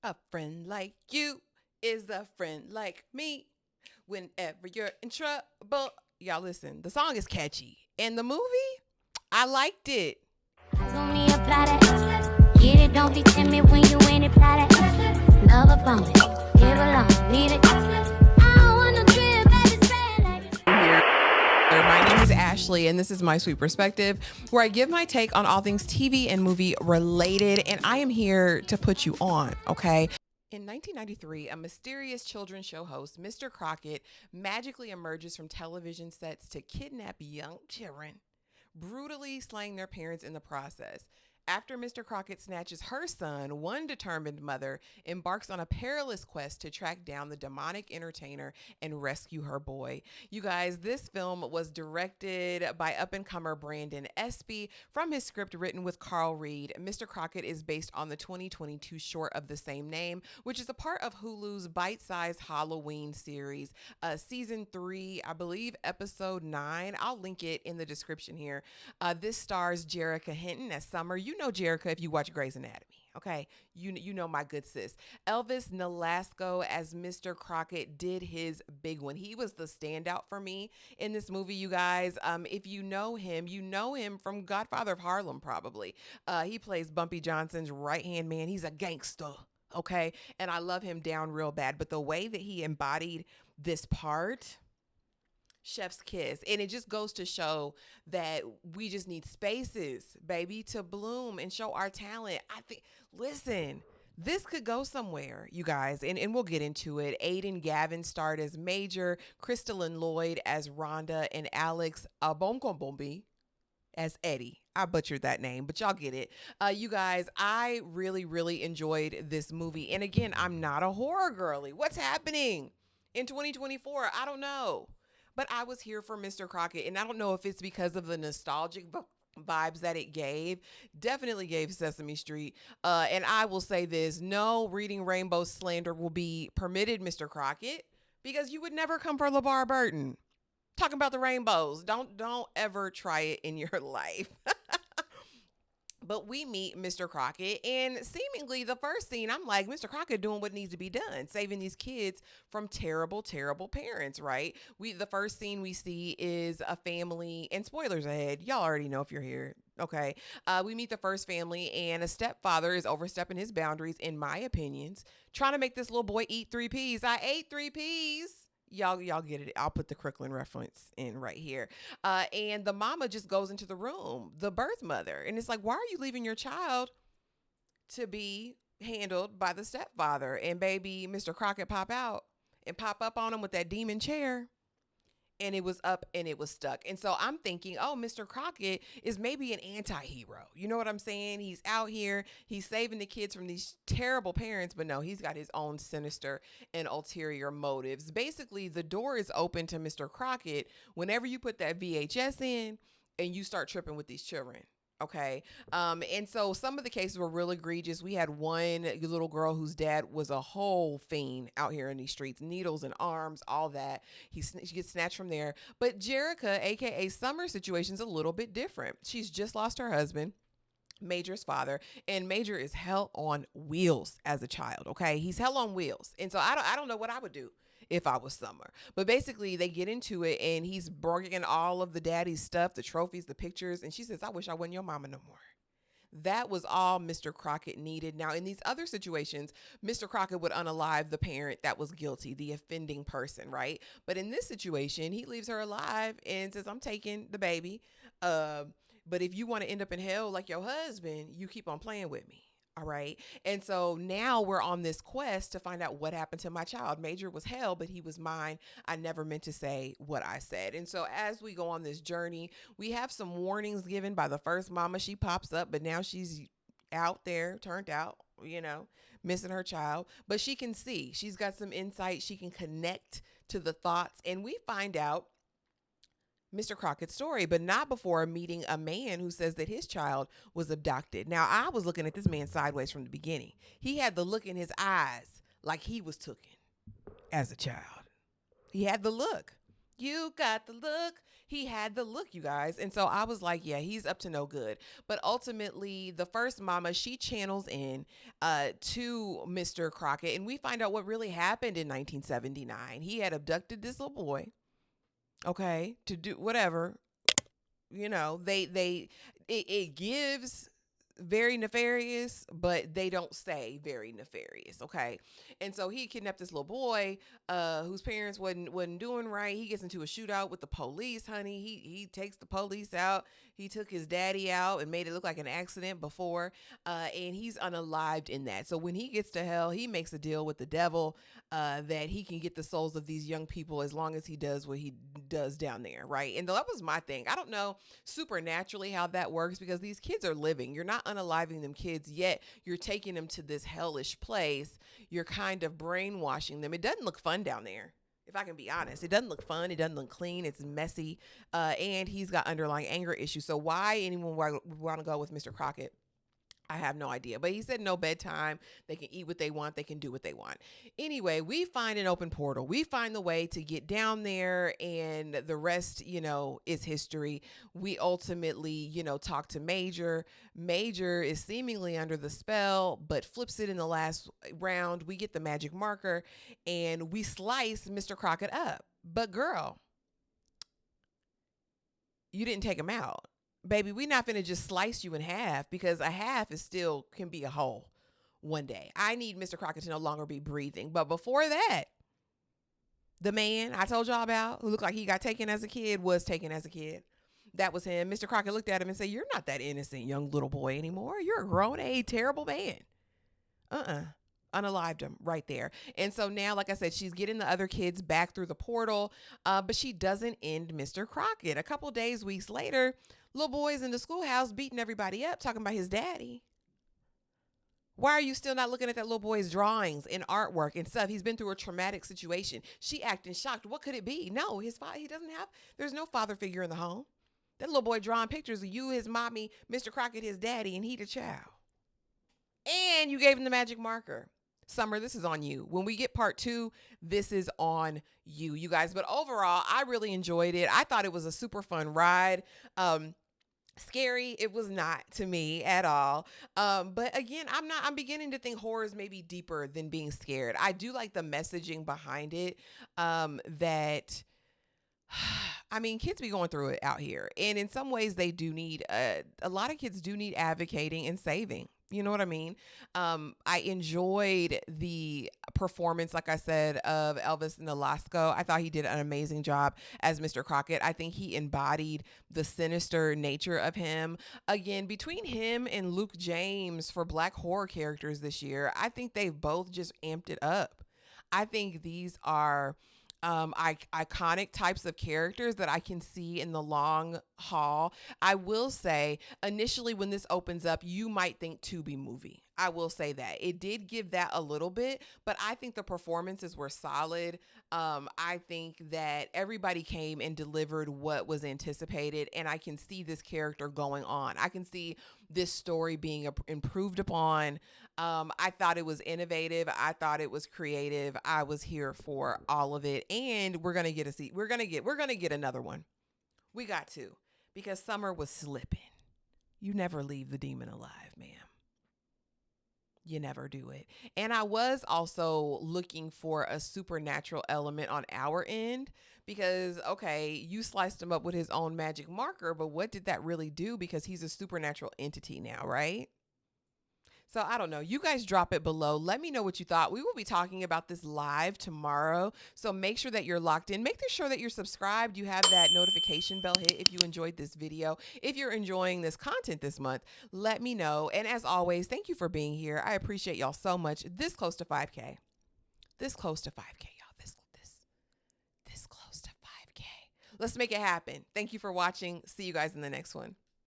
A friend like you is a friend like me. Whenever you're in trouble. Y'all listen, the song is catchy. And the movie, I liked it. Only apply that. Get it, don't be timid when you in it, apply that. Love up on it, give along, need it. I don't want no trip, baby, spend like My name is Ashley, and this is My Sweet Perspective, where I give my take on all things TV and movie related, and I am here to put you on, okay? In 1993, a mysterious children's show host, Mr. Crocket, magically emerges from television sets to kidnap young children, brutally slaying their parents in the process. After Mr. Crocket snatches her son, one determined mother embarks on a perilous quest to track down the demonic entertainer and rescue her boy. You guys, this film was directed by up-and-comer Brandon Espy from his script written with Carl Reed. Mr. Crocket is based on the 2022 short of the same name, which is a part of Hulu's bite-sized Halloween series. Season 3, I believe, episode 9. I'll link it in the description here. This stars Jerrica Hinton as Summer. You know Jerrica if you watch Grey's Anatomy. Okay, you know my good sis. Elvis Nolasco as Mr. Crocket did his big one. He was the standout for me in this movie, you guys. If you know him from Godfather of Harlem, probably. He plays Bumpy Johnson's right-hand man. He's a gangster, okay? And I love him down real bad. But the way that he embodied this part, chef's kiss. And it just goes to show that we just need spaces, baby, to bloom and show our talent. I think, listen, this could go somewhere, you guys, and we'll get into it. Aidan Gavin starred as Major, Crystalline Lloyd as Rhonda, and Alex Abonkombombi as Eddie. I butchered that name, but y'all get it. You guys, I really, really enjoyed this movie. And again, I'm not a horror girly. What's happening in 2024? I don't know. But I was here for Mr. Crocket, and I don't know if it's because of the nostalgic vibes that it gave. Definitely gave Sesame Street. And I will say this, no reading rainbow slander will be permitted, Mr. Crocket, because you would never come for LeVar Burton. Talking about the rainbows. Don't ever try it in your life. But we meet Mr. Crocket, and seemingly the first scene, I'm like, Mr. Crocket doing what needs to be done, saving these kids from terrible, terrible parents, right? The first scene we see is a family, and spoilers ahead, y'all already know if you're here, okay? We meet the first family, and a stepfather is overstepping his boundaries, in my opinions, trying to make this little boy eat 3 peas. I ate 3 peas. Y'all get it. I'll put the Crooklyn reference in right here. And the mama just goes into the room, the birth mother. And it's like, why are you leaving your child to be handled by the stepfather? And baby, Mr. Crocket pop out and pop up on him with that demon chair. And it was up and it was stuck. And so I'm thinking, oh, Mr. Crocket is maybe an anti-hero. You know what I'm saying? He's out here, he's saving the kids from these terrible parents, but no, he's got his own sinister and ulterior motives. Basically, the door is open to Mr. Crocket whenever you put that VHS in and you start tripping with these children. Okay. And so some of the cases were real egregious. We had one little girl whose dad was a whole fiend out here in these streets, needles and arms, all that. She gets snatched from there. But Jerrica, aka Summer's situation, is a little bit different. She's just lost her husband, Major's father, and Major is hell on wheels as a child. Okay, he's hell on wheels, and so I don't know what I would do if I was Summer. But basically, they get into it, and he's bringing all of the daddy's stuff, the trophies, the pictures, and she says, "I wish I wasn't your mama no more." That was all Mr. Crocket needed. Now, in these other situations, Mr. Crocket would unalive the parent that was guilty, the offending person, right? But in this situation, he leaves her alive and says, "I'm taking the baby. But if you want to end up in hell like your husband, you keep on playing with me." All right. And so now we're on this quest to find out what happened to my child. Major was hell, but he was mine. I never meant to say what I said. And so as we go on this journey, we have some warnings given by the first mama. She pops up, but now she's out there, turned out, missing her child. But she can see. She's got some insight. She can connect to the thoughts. And we find out Mr. Crockett's story, but not before meeting a man who says that his child was abducted. Now, I was looking at this man sideways from the beginning. He had the look in his eyes like he was taken as a child. He had the look. You got the look. He had the look, you guys. And so I was like, yeah, he's up to no good. But ultimately, the first mama, she channels in to Mr. Crocket, and we find out what really happened in 1979. He had abducted this little boy, okay, to do whatever. It gives very nefarious, but they don't say very nefarious, okay? And so he kidnapped this little boy whose parents wasn't doing right. He gets into a shootout with the police, honey. He takes the police out. He took his daddy out and made it look like an accident before, and he's unalived in that. So when he gets to hell, he makes a deal with the devil that he can get the souls of these young people as long as he does what he does down there, right? And that was my thing. I don't know supernaturally how that works because these kids are living. You're not unaliving them kids, yet you're taking them to this hellish place. You're kind of brainwashing them. It doesn't look fun down there. If I can be honest, it doesn't look fun. It doesn't look clean. It's messy. And he's got underlying anger issues. So why anyone want to go with Mr. Crocket? I have no idea. But he said no bedtime. They can eat what they want. They can do what they want. Anyway, we find an open portal. We find the way to get down there, and the rest, is history. We ultimately, talk to Major. Major is seemingly under the spell, but flips it in the last round. We get the magic marker, and we slice Mr. Crocket up. But girl, you didn't take him out. Baby, we not finna just slice you in half, because a half is still can be a whole one day. I need Mr. Crocket to no longer be breathing. But before that, the man I told y'all about who looked like he got taken as a kid was taken as a kid. That was him. Mr. Crocket looked at him and said, "You're not that innocent young little boy anymore. You're a grown, terrible man." Unalived him right there. And so now, like I said, she's getting the other kids back through the portal, but she doesn't end Mr. Crocket. A couple days, weeks later, little boy's in the schoolhouse beating everybody up, talking about his daddy. Why are you still not looking at that little boy's drawings and artwork and stuff? He's been through a traumatic situation. She acting shocked. What could it be? No, his father, there's no father figure in the home. That little boy drawing pictures of you, his mommy, Mr. Crocket, his daddy, and he the child. And you gave him the magic marker. Summer, this is on you. When we get part 2, this is on you guys. But overall, I really enjoyed it. I thought it was a super fun ride. Scary, it was not to me at all. But again, I'm beginning to think horror is maybe deeper than being scared. I do like the messaging behind it, that kids be going through it out here. And in some ways they do need, a lot of kids do need advocating and saving. You know what I mean? I enjoyed the performance, like I said, of Elvis Nolasco. I thought he did an amazing job as Mr. Crocket. I think he embodied the sinister nature of him. Again, between him and Luke James for Black horror characters this year, I think they've both just amped it up. I think these are iconic types of characters that I can see in the long haul. I will say, initially when this opens up, you might think Tubi movie. I will say that it did give that a little bit, but I think the performances were solid. I think that everybody came and delivered what was anticipated, and I can see this character going on. I can see this story being improved upon. I thought it was innovative. I thought it was creative. I was here for all of it, and we're gonna get another one. We got to, because Summer was slipping. You never leave the demon alive, ma'am. You never do it. And I was also looking for a supernatural element on our end, because, okay, you sliced him up with his own magic marker, but what did that really do? Because he's a supernatural entity now, right? So I don't know. You guys drop it below. Let me know what you thought. We will be talking about this live tomorrow. So make sure that you're locked in. Make sure that you're subscribed. You have that notification bell hit if you enjoyed this video. If you're enjoying this content this month, let me know. And as always, thank you for being here. I appreciate y'all so much. This close to 5K. This close to 5K, y'all. This close to 5K. Let's make it happen. Thank you for watching. See you guys in the next one.